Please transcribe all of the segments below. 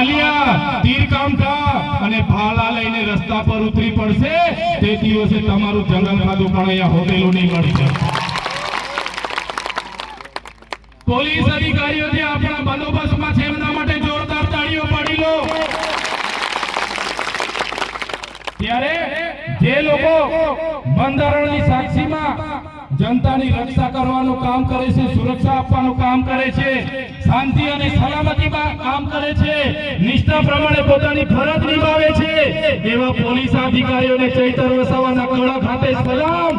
આલિયા તીરકામઠા અને ભાલા લઈને રસ્તા પર ઉતરી પડશે તે દિવસે તમારું જંગલ ખાધું પણ અહીંયા હોટેલો નહીં મળી જાય। પોલીસ અધિકારીઓ જે આપણા બંદોબસ્તમાં છે એમના માટે જોરદાર તાળીઓ પાડી લો। ત્યારે જે લોકો બંધારણની સાક્ષીમાં જનતાની રક્ષા કરવાનું કામ કરે છે, સુરક્ષા આપવાનું કામ કરે છે, શાંતિ અને સલામતીમાં કામ કરે છે, નિષ્ઠા પ્રમાણે પોતાની ફરજ નિભાવે છે, એવા પોલીસ અધિકારીઓને ચૈતર વસાવાના કડક હાથે સલામ।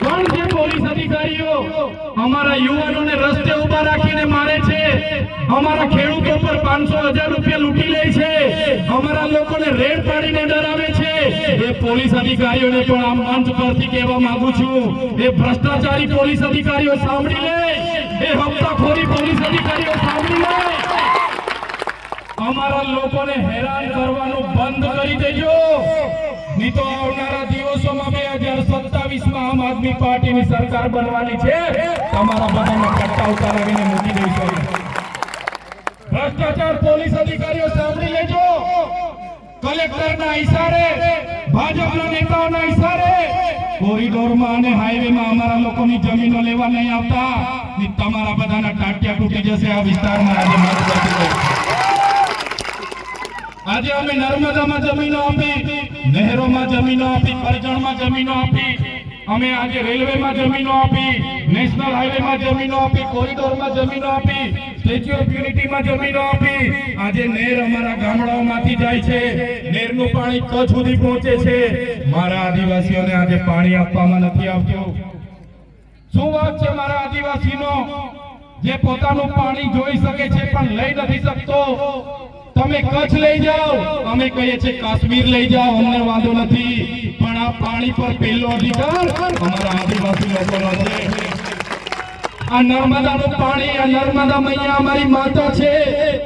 પણ જે પોલીસ અધિકારીઓ અમારા યુવાનોને રસ્તે ઉભા રાખીને મારે છે, અમારા ખેડૂતો પર 500,000 રૂપિયા લૂંટી લે છે, અમારા લોકોને રેડ પાડીને ડરાવે છે, એ પોલીસ અધિકારીઓને પણ આ મંચ પરથી કહેવા માંગુ છું, એ ભ્રષ્ટાચારી પોલીસ અધિકારીઓ સાંભળી લે, એ હપ્તાખોરી પોલીસ અધિકારીઓ સાંભળી લે। અમારા લોકોને હેરાન કરવાનું બંધ કરી દેજો, નહીં તો આવનારા દિવસોમાં 2027માં આમ આદમી પાર્ટીની સરકાર બનવાની છે, તમારા બધાને કટ્ટા ઉતારીને મૂકી દઈશું। ભ્રષ્ટાચાર પોલીસ અધિકારીઓ સાંભળી લેજો, કલેક્ટરના ઇશારે, ભાજપના નેતાઓના ઇશારે કોરિડોરમાં અને હાઈવેમાં અમારા લોકોની જમીનો લેવા નહીં આવતા, તમારા બધાના ટાટિયા તૂટી જશે આ વિસ્તારમાં। આજે અમે નર્મદામાં જમીનો આપી, નહેરોમાં જમીનો આપી, કરજણમાં જમીનો આપી, અમે આજે રેલવેમાં જમીનો આપી, નેશનલ હાઈવેમાં જમીનો આપી, કોરિડોરમાં જમીનો આપી, સ્ટેચ્યુ ઓફ યુનિટીમાં જમીનો આપી। આજે નહેર અમારા ગામડાઓમાંથી જાય છે, નહેરનું પાણી કચ્છ સુધી પહોંચે છે, મારા આદિવાસીઓને આજે પાણી આપવામાં નથી આવતું। શું વાત છે મારા આદિવાસીનો, જે પોતાનું પાણી જોઈ શકે છે પણ લઈ નથી શકતો? તમે કચ્છ લઈ જાઓ, અમે કહીએ છીએ કાશ્મીર લઈ જાઓ, અમને વાંધો નથી, પણ આ પાણી પર પહેલો અધિકાર અમારા આદિવાસી લોકોનો છે। આ નર્મદાનું પાણી, આ નર્મદા મૈયા અમારી માતા છે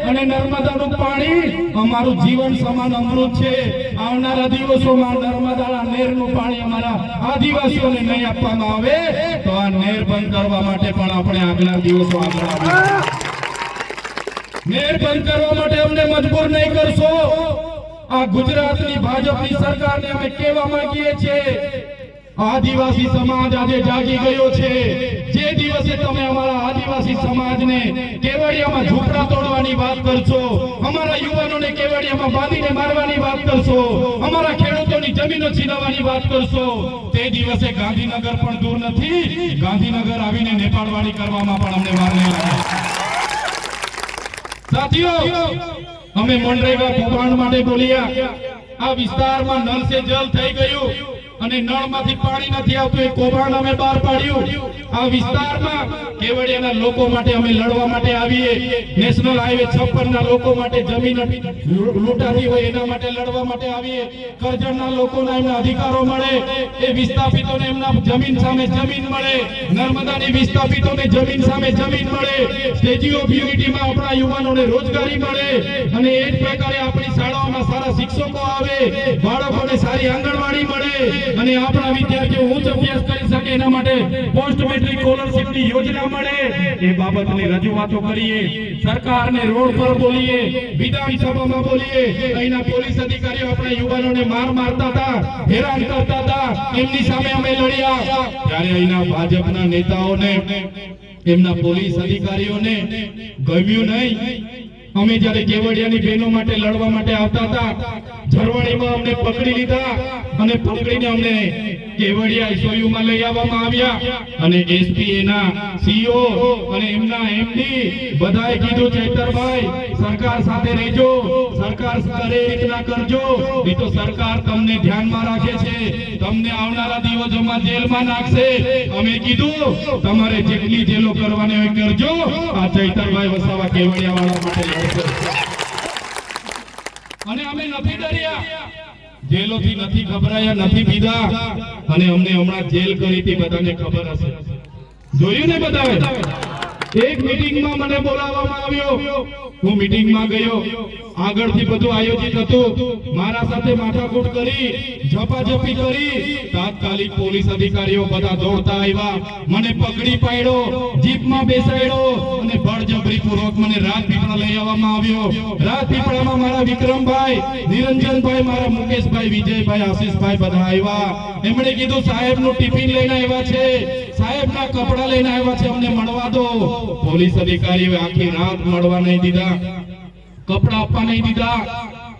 અને નર્મદાનું પાણી અમારું જીવન સમાન અમૃત છે। આવનારા દિવસોમાં નર્મદાના નહેરનું પાણી અમારા આદિવાસીઓને નહીં આપવામાં આવે તો આ નહેર બંધ કરવા માટે પણ આપણે આગલા દિવસો આગળ આવીએ। નહેર બંધ કરવા માટે અમને મજબૂર નહીં કરશો। આ ગુજરાતની ભાજપની સરકારને અમે કહેવા માંગીએ છીએ, આદિવાસી સમાજ આજે જાગી ગયો છે। જે દિવસે તમે અમારા આદિવાસી સમાજને કેવડિયામાં ઝૂંપડા તોડવાની વાત કરશો, અમારા યુવાનોને કેવડિયામાં બાંધીને મારવાની વાત કરશો, અમારા ખેડૂતોની જમીનો છીનવવાની વાત કરશો, તે દિવસે ગાંધીનગર પણ દૂર નથી, ગાંધીનગર આવીને નેપાળવાડી કરવામાં પણ અમને વાર નહીં લાગે। સાથીઓ, અમે મનરેગા કૌભાંડ માટે બોલ્યા, આ વિસ્તારમાં નળ સે જલ થઈ ગયું અને નળમાંથી પાણી નથી આવતું, એ કૌભાંડ અમે બહાર પાડ્યું। આ વિસ્તારમાં કેવડિયાના લોકો માટે અમે લડવા માટે આવીએ, નેશનલ હાઈવે 56 ના લોકો માટે જમીન લૂંટાતી હોય એના માટે લડવા માટે આવીએ, કરજણના લોકોના એમના અધિકારો મળે, એ વિસ્થાપિતોને એમના જમીન સામે જમીન મળે, નર્મદાની વિસ્થાપિતોને જમીન સામે જમીન મળે, સ્ટેચ્યુ ઓફ યુનિટીમાં આપણા યુવાનોને રોજગારી મળે અને એ જ પ્રકારે આપણી શાળાઓમાં સારા શિક્ષકો આવે, બાળકોને સારી આંગણવાડી મળે અને આપણા વિદ્યાર્થીઓ ઉચ્ચ અભ્યાસ કરી શકે એના માટે પોસ્ટ મેટ્રિક સ્કોલરશિપની યોજના મળે, એ બાબતની રજૂઆતો કરીએ, સરકારને રોડ પર બોલીએ, વિધાનસભામાં બોલીએ। અહીંના પોલીસ અધિકારીઓ આપણા યુવાનોને મારતા હતા, હેરાન કરતા હતા, એમની સામે અમે લડ્યા। ત્યારે અહીંના ભાજપના નેતાઓને, એમના પોલીસ અધિકારીઓને ગમ્યું નહીં। અમે જ્યારે કેવડિયાની બહેનો માટે લડવા માટે આવતા હતા, ઝરવાણીમાં અમને પકડી લીધા અને પકડીને અમને કેવડિયા એસઓયુમાં લઈ આવવામાં આવ્યા અને એસપી ના સીઓ અને એમના એમડી બધાએ કીધું, ચૈતરભાઈ સરકાર સાથે રહેજો, સરકાર કરે રીતના કરજો, નહીં તો સરકાર તમને ધ્યાનમાં રાખે છે, તમને આવનારા દિવસોમાં જેલમાં નાખશે। અમે કીધું તમારે જેટલી જેલો કરવાની હોય કરજો, આ ચૈતરભાઈ વસાવા કેવડિયા વાળા માટે લડશે અને અમે નથી ડર્યા, જેલોથી નથી ગભરાયા, નથી પીધા અને અમને હમણાં જેલ કરી હતી, બધાને ખબર હશે, જોયું ને બધાએ। એક મીટિંગમાં મને બોલાવવામાં આવ્યો, હું મીટિંગમાં ગયો, આગળથી બધું આયોજિત હતું, મારા સાથે માથાકૂટ કરી, ઝપાઝપી કરી, તાત્કાલિક પોલીસ અધિકારીઓ બધા દોડતા આવ્યા, મને પકડી પાડ્યો, જીપમાં બેસાડ્યો અને બળજબરીપૂર્વક મને રાજપીપળા લઈ આવવામાં આવ્યો. રાજપીપળામાં મારા વિક્રમભાઈ, નિરંજનભાઈ, મારા મુકેશભાઈ, વિજયભાઈ, આશીષભાઈ બધા આવ્યા. એમણે કીધું સાહેબનું ટિફિન લઈને આવ્યા છે, સાહેબના કપડા લઈને આવ્યા છે, અમને મળવા દો. પોલીસ અધિકારીઓએ આખી રાત મળવા નહીં દીધા, કપડા આપવા નહીં દીધા.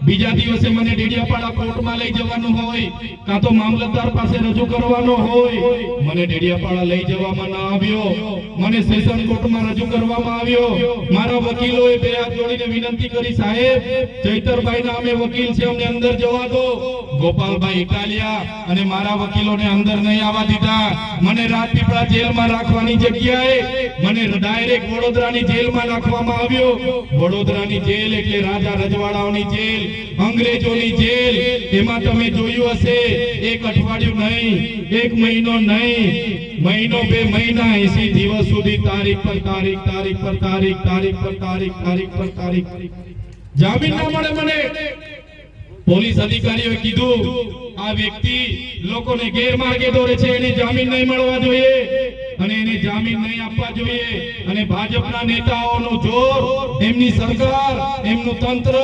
બીજા દિવસે મને ડેડિયાપાડા કોર્ટમાં લઈ જવાનું હોય, કાં તો મામલતદાર પાસે રજૂ કરવાનો હોય, મને ડેડિયાપાડા લઈ જવામાં ના આવ્યો, મને સેશન કોર્ટમાં રજૂ કરવામાં આવ્યો. મારા વકીલોએ બે હાથ જોડીને વિનંતી કરી, સાહેબ ચૈતરભાઈ ના અમે વકીલ છે, અમને અંદર જવા દો. ગોપાલભાઈ ઇટાલિયા અને મારા વકીલોને અંદર નહીં આવવા દીધા. મને રાજપીપળા જેલમાં રાખવાની જગ્યાએ મને ડાયરેક્ટ વડોદરાની જેલમાં નાખવામાં આવ્યો. વડોદરાની જેલ એટલે રાજા રજવાડાઓની જેલ, અંગ્રેજોની જેલ. એમાં તમે જોયું હશે, એક અઠવાડિયું નહીં, એક મહિનો નહીં, મહિનો, 2 મહિના, 80 દિવસ સુધી તારીખ પર તારીખ, તારીખ પર તારીખ, તારીખ પર તારીખ, તારીખ પર તારીખ, જામીન ના મળે મને. પોલીસ અધિકારીઓએ કીધું આ વ્યક્તિ લોકોને ગેરમાર્ગે દોરે છે, એને જામીન નહીં મળવા જોઈએ અને એને જામીન નહીં આપવા જોઈએ. અને ભાજપના નેતાઓનું જોર, એમની સરકાર, એમનું તંત્ર,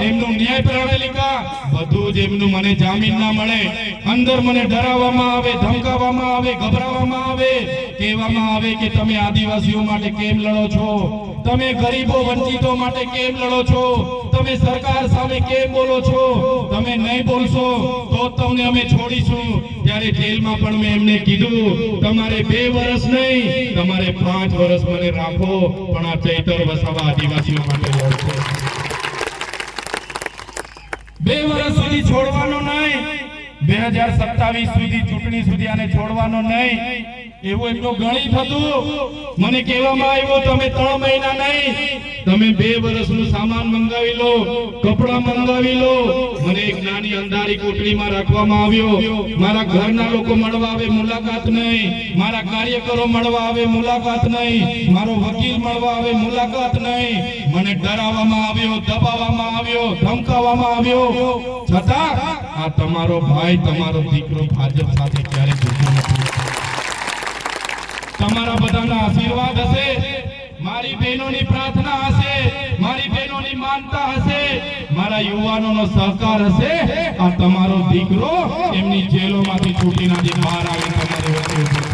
એમનું ન્યાય પ્રણાલિકા બધું જ એમનું મને જામીન ના મળે. અંદર મને ડરાવવામાં આવે, ધમકાવવામાં આવે, ગભરાવવામાં આવે, કહેવામાં આવે કે તમે આદિવાસીઓ માટે કેમ લડો છો, તમે ગરીબો વંચિતો માટે કેમ લડો છો, તમે સરકાર સામે કેમ બોલો છો, તમે નહીં બોલશો તો તમને અમે છોડીશું. ત્યારે જેલમાં પણ મેં એમને કીધું તમારે 2 વર્ષ નહીં, તમારે 5 વર્ષ મને રાખો, પણ આ ચૈતર વસાવા આદિવાસીઓ માટે લડશે. 2 વર્ષ સુધી છોડવાનો નહીં, 2027 સુધી ચૂંટણી સુધી આને છોડવાનો નહીં, એવું એમનું ગણિત હતું. મને કહેવામાં આવ્યું તમે 3 મહિના નહીં, તમે 2 વર્ષનું સામાન મંગાવી લો, કપડા મંગાવી લો. મને એક નાની અંધારી કોટડીમાં રાખવામાં આવ્યો. મારા ઘરના લોકો મળવા આવે, મુલાકાત નહીં, મારા કાર્યકરો મળવા આવે, મુલાકાત નહીં, મારો વકીલ મળવા આવે, મુલાકાત નહીં. મને ડરાવવામાં આવ્યો, દબાવવામાં આવ્યો, ધમકાવવામાં આવ્યો. છતાં આ તમારો ભાઈ, તમારો દીકરો ભાજપ સાથે ક્યારે જુદો નથી. તમારા બધાના આશીર્વાદ હશે, મારી બહેનોની પ્રાર્થના હશે, મારી બહેનોની માનતા હશે, મારા યુવાનોનો સહકાર હશે. આ તમારો દીકરો એમની જેલોમાંથી છૂટીને આજે બહાર આવીને તમારી વચ્ચે